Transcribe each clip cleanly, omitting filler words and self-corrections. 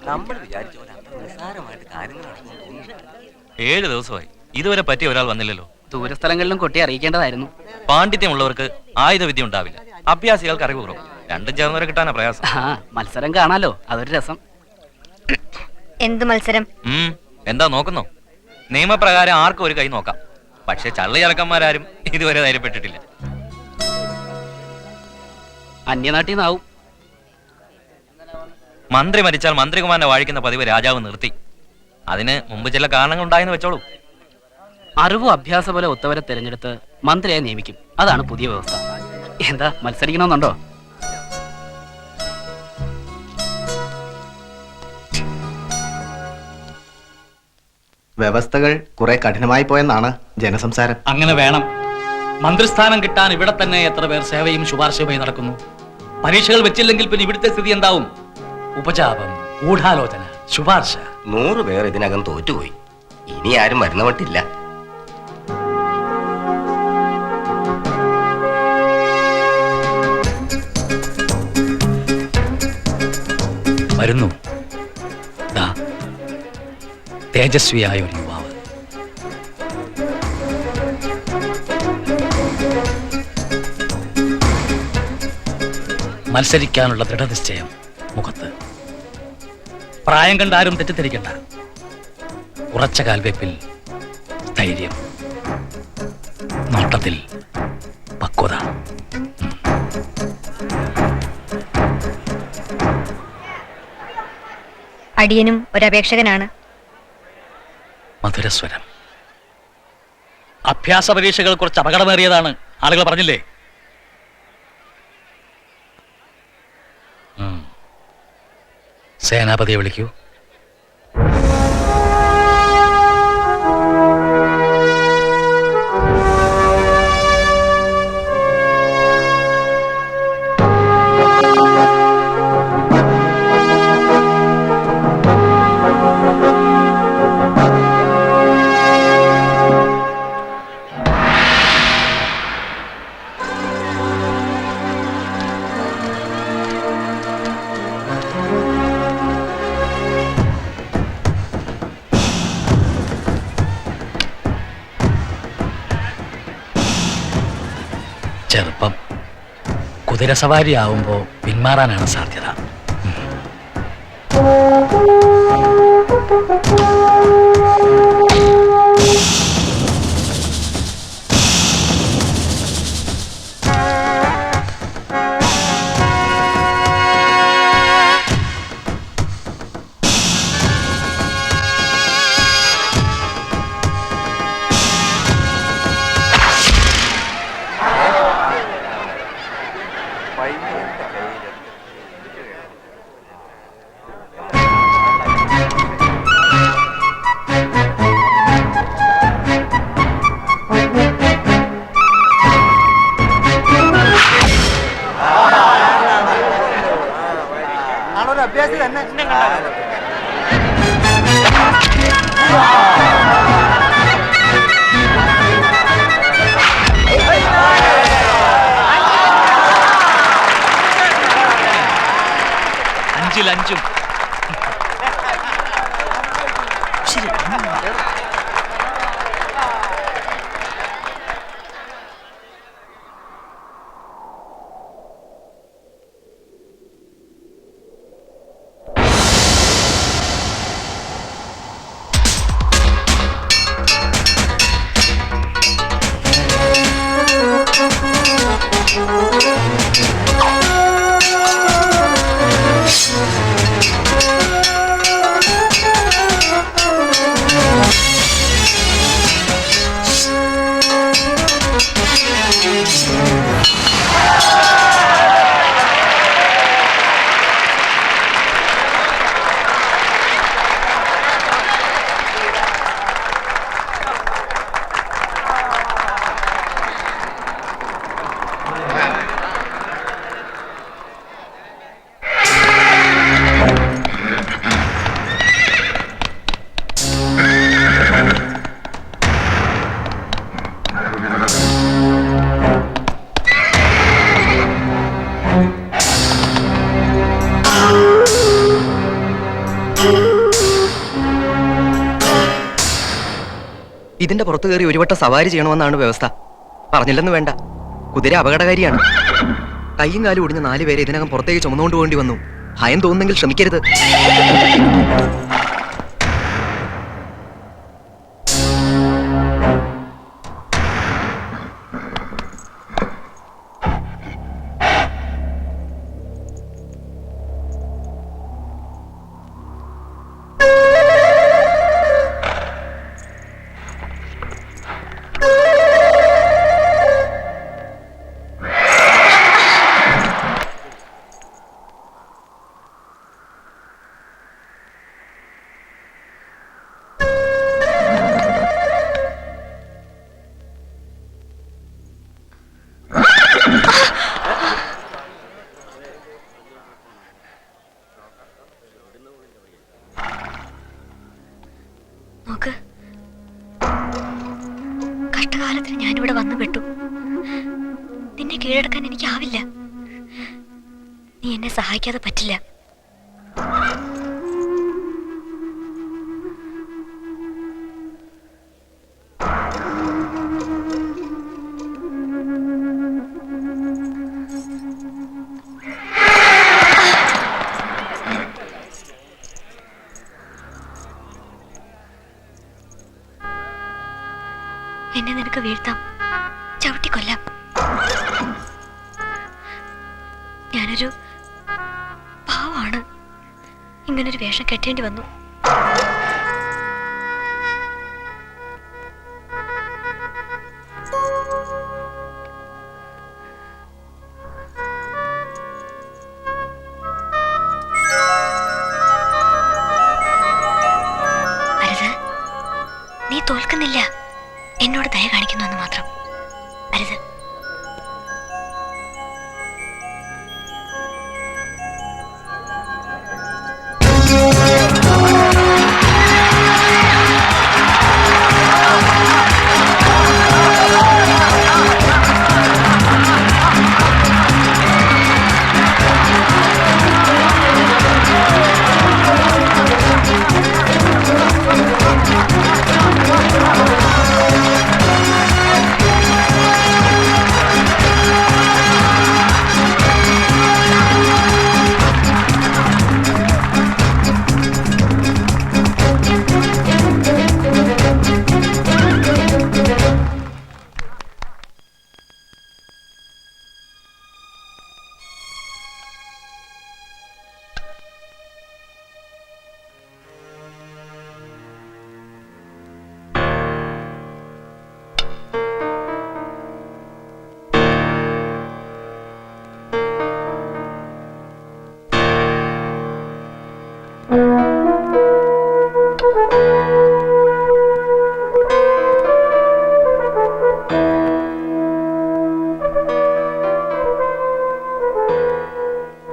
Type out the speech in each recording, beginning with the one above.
നമ്മൾ വിചാരിച്ച പോലെ അത്ര നിസ്സാരമായിട്ട് കാര്യങ്ങൾ നടക്കുമെന്ന് തോന്നുന്നില്ല. 7 ദിവസമായി ഇതുവരെ പറ്റിയ ഒരാൾ വന്നില്ലല്ലോ. ദൂരസ്ഥലങ്ങളിലും കൊട്ടി അറിയിക്കേണ്ടതായിരുന്നു. പാണ്ഡിത്യമുള്ളവർക്ക് ആയുധവിദ്യ ഉണ്ടാവില്ല, അഭ്യാസികൾക്ക് അറിവ് കുറവ്. രണ്ടും ചേർന്നവരെ കിട്ടാനാ പ്രയാസം. മത്സരം കാണാലോ, അതൊരു രസം. എന്ത് മത്സരം? എന്താ നോക്കുന്നോ? നിയമപ്രകാരം ആർക്കും ഒരു കൈ നോക്കാം. പക്ഷെ ചള്ളി ചലക്കന്മാരും ഇതുവരെ ധൈര്യപ്പെട്ടിട്ടില്ല. അന്യനാട്ടിൽ നിന്നാവും. മന്ത്രി മരിച്ചാൽ മന്ത്രികുമാരനെ വാഴിക്കുന്ന പതിവ് രാജാവ് നിർത്തി. അതിന് മുമ്പ് ചില കാരണങ്ങൾ ഉണ്ടായെന്ന് വെച്ചോളൂ. അറിവും അഭ്യാസ പോലെ ഒത്തവരെ തിരഞ്ഞെടുത്ത് മന്ത്രിയെ നിയമിക്കും. അതാണ് പുതിയ വ്യവസ്ഥ. എന്താ മത്സരിക്കണമെന്നുണ്ടോ? വ്യവസ്ഥകൾ കുറെ കഠിനമായി പോയെന്നാണ് ജനസംസാരം. അങ്ങനെ വേണം. മന്ത്രിസ്ഥാനം കിട്ടാൻ ഇവിടെ തന്നെ എത്ര പേർ സേവയും ശുപാർശയുമായി നടക്കുന്നു. പരീക്ഷകൾ വെച്ചില്ലെങ്കിൽ പിന്നെ ഇവിടുത്തെ സ്ഥിതി എന്താവും? ഉപജാപം, ഗൂഢാലോചന, ശുപാർശ. 100 പേർ ഇതിനകം തോറ്റുപോയി. ഇനി ആരും വരുന്ന മട്ടില്ല. വരുന്നു തേജസ്വിയായ ഒരു യുവാവ്. മത്സരിക്കാനുള്ള ദൃഢനിശ്ചയം മുഖത്ത്. പ്രായം കണ്ടാരും തെറ്റിദ്ധരിക്കണ്ട. ഉറച്ച കാൽവെപ്പിൽ ധൈര്യം, നോട്ടത്തിൽ പക്വത. അടിയനും ഒരപേക്ഷകനാണ്. മധുരസ്വരം. അഭ്യാസ പരീക്ഷകൾ കുറച്ച് അപകടമേറിയതാണ്, ആളുകൾ പറഞ്ഞില്ലേ? സേനാപതിയെ വിളിക്കൂ. ചെറുപ്പം. കുതിരസവാരി ആവുമ്പോൾ പിന്മാറാനാണ് സാധ്യത. അഭ്യാസി തന്നെ. അഞ്ചിലഞ്ചും. We'll be right back. ഇതിന്റെ പുറത്തു കയറി ഒരു വട്ടം സവാരി ചെയ്യണമെന്നാണ് വ്യവസ്ഥ. പറഞ്ഞില്ലെന്ന് വേണ്ട, കുതിര അപകടകാരിയാണ്. കൈയും കാലും ഒടിഞ്ഞ 4 പേരെ ഇതിനകം പുറത്തേക്ക് ചുമന്നുകൊണ്ട് പോകേണ്ടി വന്നു. ഭയം തോന്നുന്നെങ്കിൽ ശ്രമിക്കരുത്. നോക്ക്, കഷ്ടകാലത്തിന് ഞാനിവിടെ വന്നു പെട്ടു. നിന്നെ കീഴടക്കാൻ എനിക്കാവില്ല. നീ എന്നെ സഹായിക്കാതെ പറ്റില്ല. എന്നെ നിനക്ക് വീഴ്ത്താം, ചവിട്ടിക്കൊല്ലാം. ഞാനൊരു പാവാണ്. ഇങ്ങനൊരു വേഷം കെട്ടേണ്ടി വന്നു. അരുത്, നീ തോൽക്കുന്നില്ല. എന്നോട് ദയ കാണിക്കുന്നു എന്ന് മാത്രം. അരുത്.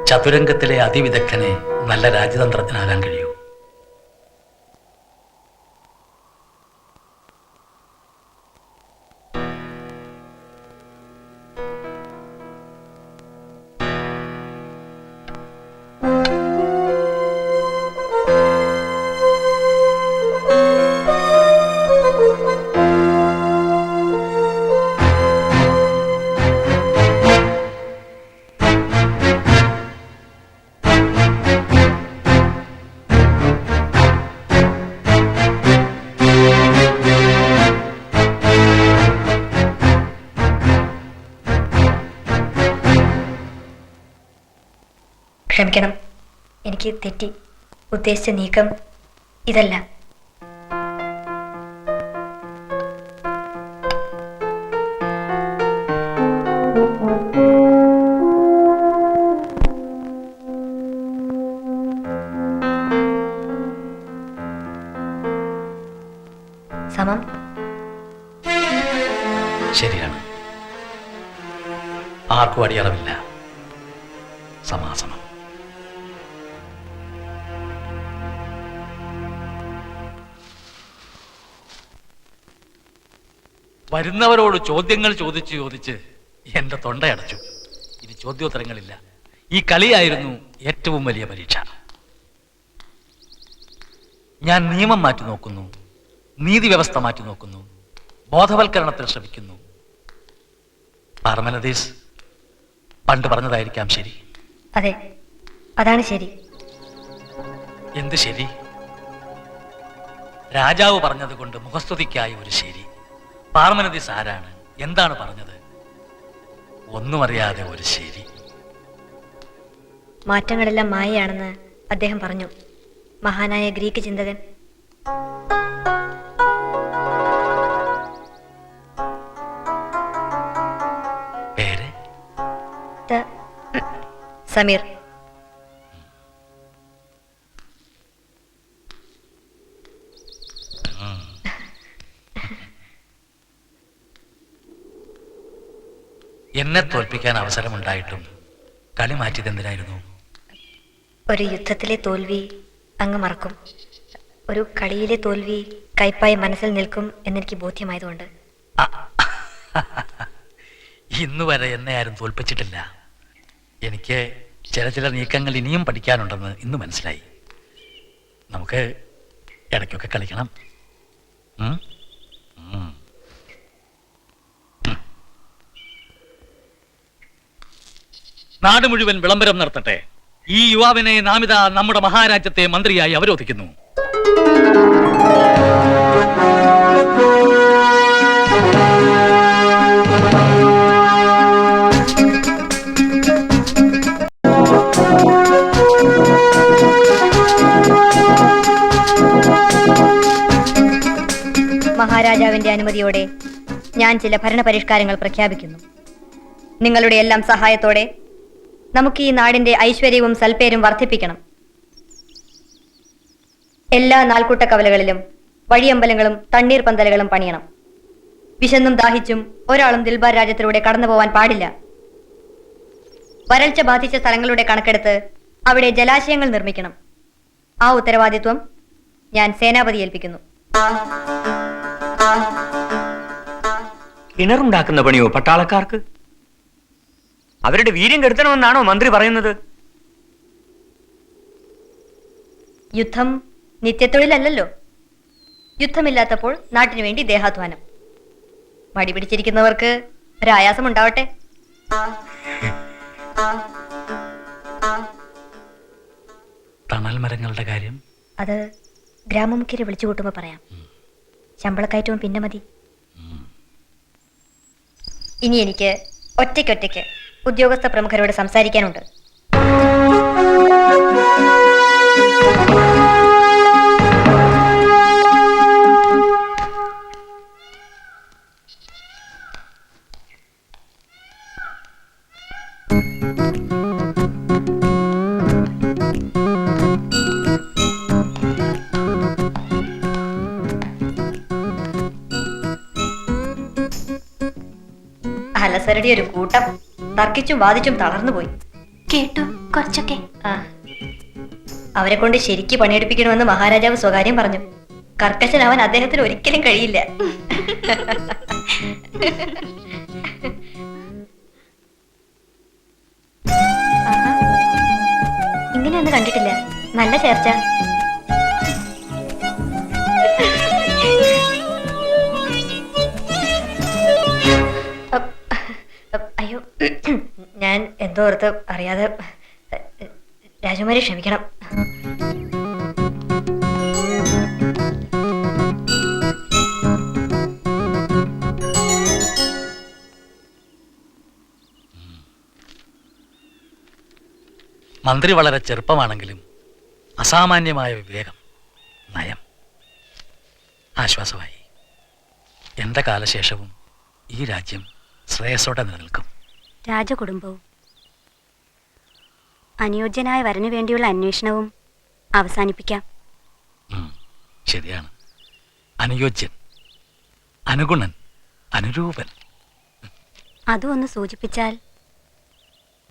ചതുരംഗത്തിലെ അതിവിദഗ്ധനെ നല്ല രാജ്യതന്ത്രജ്ഞനാകാൻ കഴിയൂ. ക്ഷമിക്കണം, എനിക്ക് തെറ്റി. ഉദ്ദേശിച്ച നീക്കം ഇതല്ല. സമം. ശരിയാണ്, ആർക്കും അടിയറവില്ല. സമാസമം. വരുന്നവരോട് ചോദ്യങ്ങൾ ചോദിച്ച് എന്റെ തൊണ്ടയടച്ചു. ഇനി ചോദ്യോത്തരങ്ങളില്ല. ഈ കളിയായിരുന്നു ഏറ്റവും വലിയ പരീക്ഷ. ഞാൻ നിയമം മാറ്റി നോക്കുന്നു, നീതി വ്യവസ്ഥ മാറ്റി നോക്കുന്നു, ബോധവൽക്കരണത്തിന് ശ്രമിക്കുന്നു. പാർമനദീസ് പണ്ട് പറഞ്ഞതായിരിക്കാം ശരി. അതെ, അതാണ് ശരി. എന്ത് ശരി? രാജാവ് പറഞ്ഞത് കൊണ്ട് മുഖസ്തുതിക്കായി ഒരു ശരി. പാർമനദീസ് ആരാണ്? എന്താണ് പറഞ്ഞത്? ഒന്നും അറിയാതെ ഒരു ശരി. മാറ്റങ്ങളെല്ലാം മായയാണെന്ന് അദ്ദേഹം പറഞ്ഞു. മഹാനായ ഗ്രീക്ക് ചിന്തകൻ. പേര്? സമീർ. എന്നെ തോൽപ്പിക്കാൻ അവസരമുണ്ടായിട്ടും കളി മാറ്റിയത് എന്തിനായിരുന്നു? ഒരു യുദ്ധത്തിലെ തോൽവി അങ്ങ് മറക്കും, ഒരു കളിയിലെ തോൽവി കയ്പായി മനസ്സിൽ നിൽക്കും എന്നെനിക്ക് ബോധ്യമായതുകൊണ്ട്. ഇന്നുവരെ എന്നെ ആരും തോൽപ്പിച്ചിട്ടില്ല. എനിക്ക് ചില നീക്കങ്ങൾ ഇനിയും പഠിക്കാനുണ്ടെന്ന് ഇന്ന് മനസ്സിലായി. നമുക്ക് ഇടയ്ക്കൊക്കെ കളിക്കണം. നാട് മുഴുവൻ വിളംബരം നടത്തട്ടെ. ഈ യുവാവിനെ നാമിത നമ്മുടെ മഹാരാജ്യത്തെ മന്ത്രിയായി അവരോധിക്കുന്നു. മഹാരാജാവിന്റെ അനുമതിയോടെ ഞാൻ ചില ഭരണപരിഷ്കാരങ്ങൾ പ്രഖ്യാപിക്കുന്നു. നിങ്ങളുടെ എല്ലാം സഹായത്തോടെ നമുക്ക് ഈ നാടിന്റെ ഐശ്വര്യവും സൽപ്പേരും വർദ്ധിപ്പിക്കണം. എല്ലാ നാൾക്കൂട്ട കവലകളിലും വഴിയമ്പലങ്ങളും തണ്ണീർ പന്തലുകളും പണിയണം. വിശന്നും ദാഹിച്ചും ഒരാളും ദിൽബാർ രാജ്യത്തിലൂടെ കടന്നു പോവാൻ പാടില്ല. വരൾച്ച ബാധിച്ച സ്ഥലങ്ങളുടെ കണക്കെടുത്ത് അവിടെ ജലാശയങ്ങൾ നിർമ്മിക്കണം. ആ ഉത്തരവാദിത്വം ഞാൻ സേനാപതി ഏൽപ്പിക്കുന്നു. കിണറുണ്ടാക്കുന്ന പണിയോ പട്ടാളക്കാർക്ക്? അവരുടെ വീര്യം കെടുത്തണമെന്നാണോ മന്ത്രി പറയുന്നത്? യുദ്ധം നിത്യത്തൊഴിലല്ലോ. യുദ്ധമില്ലാത്തപ്പോൾ നാട്ടിനു വേണ്ടി ദേഹാധ്വാനം. മടി പിടിച്ചിരിക്കുന്നവർക്ക് ഒരായാസം ഉണ്ടാവട്ടെ. തണൽ മരങ്ങളുടെ കാര്യം അത് ഗ്രാമമുഖ്യരെ വിളിച്ചു കൂട്ടുമ്പോ പറയാം. ശമ്പളക്കയറ്റവും പിന്നെ മതി. ഇനി എനിക്ക് ഒറ്റയ്ക്കൊറ്റയ്ക്ക് ഉദ്യോഗസ്ഥ പ്രമുഖരോട് സംസാരിക്കാനുണ്ട്. അലസരുടെ ഒരു കൂട്ടം തർക്കിച്ചും വാദിച്ചും തളർന്നുപോയി. കേട്ടു കുറച്ചൊക്കെ. അവരെ കൊണ്ട് ശരിക്ക് പണിയെടുപ്പിക്കണമെന്ന് മഹാരാജാവ് സ്വകാര്യം പറഞ്ഞു. കർക്കശനാവാൻ അദ്ദേഹത്തിന് ഒരിക്കലും കഴിയില്ല. ഇങ്ങനെയൊന്നും കണ്ടിട്ടില്ല. നല്ല ചേർച്ച. അയ്യോ, ഞാൻ എന്തോ ഓർത്ത് അറിയാതെ. രാജകുമാരി ക്ഷമിക്കണം. മന്ത്രി വളരെ ചെറുപ്പമാണെങ്കിലും അസാമാന്യമായ വിവേകം, നയം. ആശ്വാസമായി. എന്റെ കാലശേഷവും ഈ രാജ്യം ശ്രേയസ്സോടെ നിലനിൽക്കും. രാജകുടുംബവും അനുയോജ്യനായ വരനു വേണ്ടിയുള്ള അന്വേഷണവും അവസാനിപ്പിക്കാം. ശരിയാണ്. അനുയോജ്യൻ, അനുഗുണൻ, അനുരൂപൻ. അതും ഒന്ന് സൂചിപ്പിച്ചാൽ.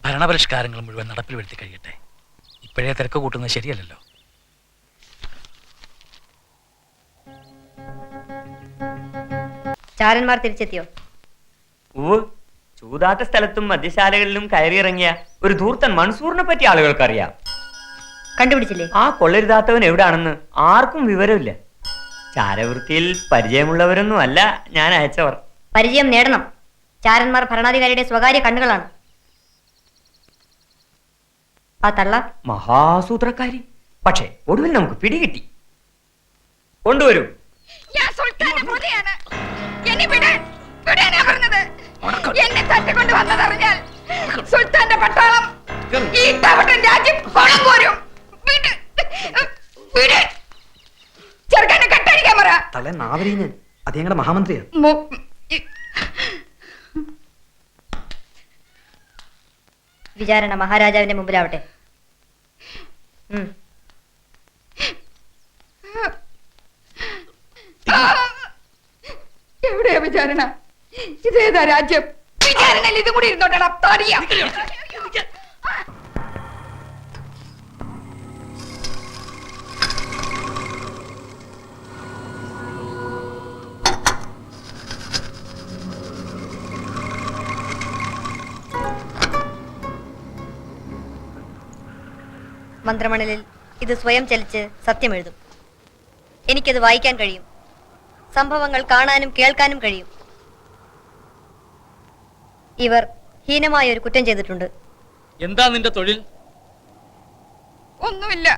ഭരണപരിഷ്കാരങ്ങൾ മുഴുവൻ നടപ്പിൽ വരുത്തി കഴിയട്ടെ. ഇപ്പോഴേ തിരക്ക് കൂട്ടുന്നത് ശരിയല്ലല്ലോ. ചാരന്മാർ തിരിച്ചെത്തിയോ? ചൂതാട്ട സ്ഥലത്തും മദ്യശാലകളിലും കയറിയിറങ്ങിയ ഒരു ധൂർത്തൻ മൻസൂറിനെ പറ്റി ആളുകൾക്കറിയാം. കണ്ടുപിടിച്ചില്ലേ? ആ കൊള്ളരുതാത്തവൻ എവിടാണെന്ന് ആർക്കും വിവരമില്ല. ചാരവൃത്തിയിൽ പരിചയമുള്ളവരൊന്നും അല്ല ഞാൻ അയച്ചവർ. പരിചയം നേടണം. ചാരന്മാർ ഭരണാധികാരിയുടെ സ്വകാര്യ കണ്ണുകളാണ്. ആ തള്ള മഹാസൂത്രക്കാരി. പക്ഷേ ഒടുവിൽ നമുക്ക് പിടികിട്ടി. കൊണ്ടുവരൂ. ഞാൻ സുൽത്താന്റെ പ്രതിയാണ്. എന്നെ വിടാനാ പറഞ്ഞത്. എന്നെ തട്ടിക്കൊണ്ട് വന്നതറിഞ്ഞാൽ സുൽത്താന്റെ പട്ടാളം ഈ തവട്ടൻ രാജ്യം പണം പോരും. ചെറുക്കനെ കെട്ടടിക്കാൻ പറ. തള്ളേ നാവരീന് അത് ഞങ്ങളുടെ മഹാമന്ത്രിയാ. വിചാരണ മഹാരാജാവിന്റെ മുമ്പിലാവട്ടെ. എവിടെയാ വിചാരണ? ഇതേതാ രാജ്യം? വിചാരണയിൽ ഇതും കൂടി ഇരുന്നോട്ടാ താടിയാ. മന്ത്രമണലിൽ ഇത് സ്വയം ചലിച്ച് സത്യം എഴുതും. എനിക്കത് വായിക്കാൻ കഴിയും. സംഭവങ്ങൾ കാണാനും കേൾക്കാനും കഴിയും. ഇവർ ഹീനമായ ഒരു കുറ്റം ചെയ്തിട്ടുണ്ട്. എന്താ നിന്റെ തൊഴിൽ? ഒന്നുമില്ല.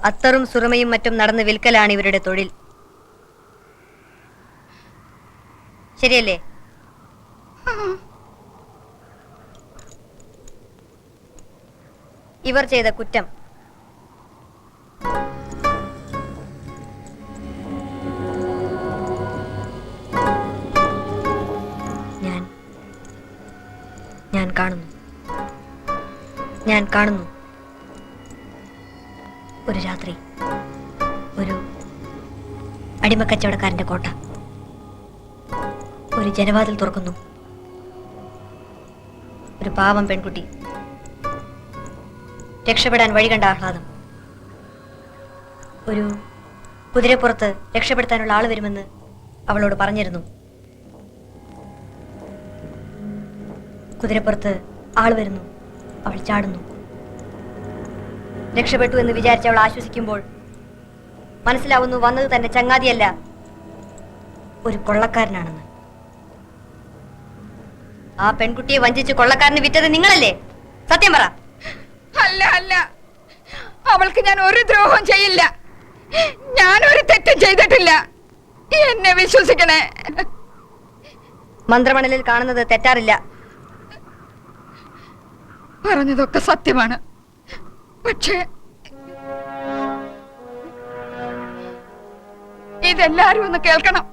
അത്തറും സുറമയും മറ്റും നടന്ന് വിൽക്കലാണ് ഇവരുടെ തൊഴിൽ. ശരിയല്ലേ? ഇവർ ചെയ്ത കുറ്റം ഞാൻ കാണുന്നു. ഒരു രാത്രി ഒരു അടിമക്കച്ചവടക്കാരന്റെ കോട്ട. ഒരു ജനവാതിൽ തുറക്കുന്നു. ഒരു പാവം പെൺകുട്ടി രക്ഷപ്പെടാൻ വഴി കണ്ട ആഹ്ലാദം. ഒരു കുതിരപ്പുറത്ത് രക്ഷപ്പെടുത്താനുള്ള ആള് വരുമെന്ന് അവളോട് പറഞ്ഞിരുന്നു. കുതിരപ്പുറത്ത് ആള് വരുന്നു. അവൾ ചാടുന്നു. രക്ഷപ്പെട്ടു എന്ന് വിചാരിച്ച് അവൾ ആശ്വസിക്കുമ്പോൾ മനസ്സിലാവുന്നു വന്നത് തന്റെ ചങ്ങാതിയല്ല, ഒരു കൊള്ളക്കാരനാണെന്ന്. ആ പെൺകുട്ടിയെ വഞ്ചിച്ച് കൊള്ളക്കാരന് വിറ്റത് നിങ്ങളല്ലേ? സത്യം പറ. അല്ല അല്ല, അവൾക്ക് ഞാൻ ഒരു ദ്രോഹം ചെയ്യില്ല. ഞാൻ ഒരു തെറ്റും ചെയ്തിട്ടില്ല. എന്നെ വിശ്വസിക്കണേ. മന്ത്രമണലിൽ കാണുന്നത് തെറ്റാറില്ല. പറഞ്ഞതൊക്കെ സത്യമാണ്. പക്ഷേ ഇതെല്ലാരും ഒന്ന് കേൾക്കണം.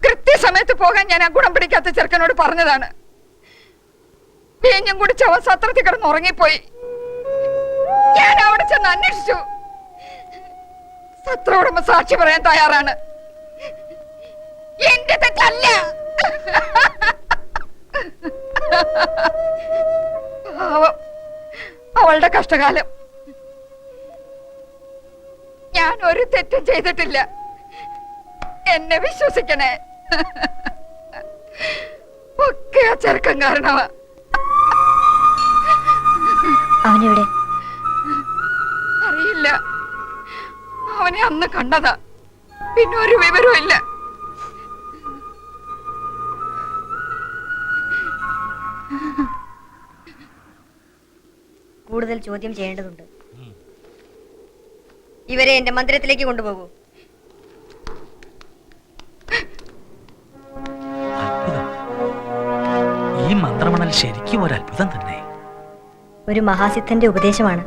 കൃത്യസമയത്ത് പോകാൻ ഞാൻ ആ ഗുണം പിടിക്കാത്ത ചെറുക്കനോട് പറഞ്ഞതാണ്. വീഞ്ഞും കുടിച്ച് അവൻ സത്രത്തിൽ കിടന്ന് ഉറങ്ങിപ്പോയി. ഞാൻ അവിടെ ചെന്ന് അന്വേഷിച്ചു. സത്ര ഉടമ സാക്ഷി പറയാൻ തയ്യാറാണ്. എന്റെ തെറ്റല്ല. അവളുടെ കഷ്ടകാലം. ഞാൻ ഒരു തെറ്റും ചെയ്തിട്ടില്ല. എന്നെ വിശ്വസിക്കണേ. ഒക്കെ ആ ചെറുക്കൻ കാരണമാ. അവനെവിടെ? അറിയില്ല. അവനെ അന്ന് കണ്ടതാ. പിന്നെ ഒരു വിവരവും ഇല്ല. കൂടുതൽ ചോദ്യം ചെയ്യേണ്ടതുണ്ട്. ഇവരെ എന്റെ മന്ദിരത്തിലേക്ക് കൊണ്ടുപോകൂ. ഈ മന്ത്രമണൽ ശരിക്കും ഒരു അത്ഭുതം തന്നെ. ഒരു മഹാസിദ്ധന്റെ ഉപദേശമാണ്.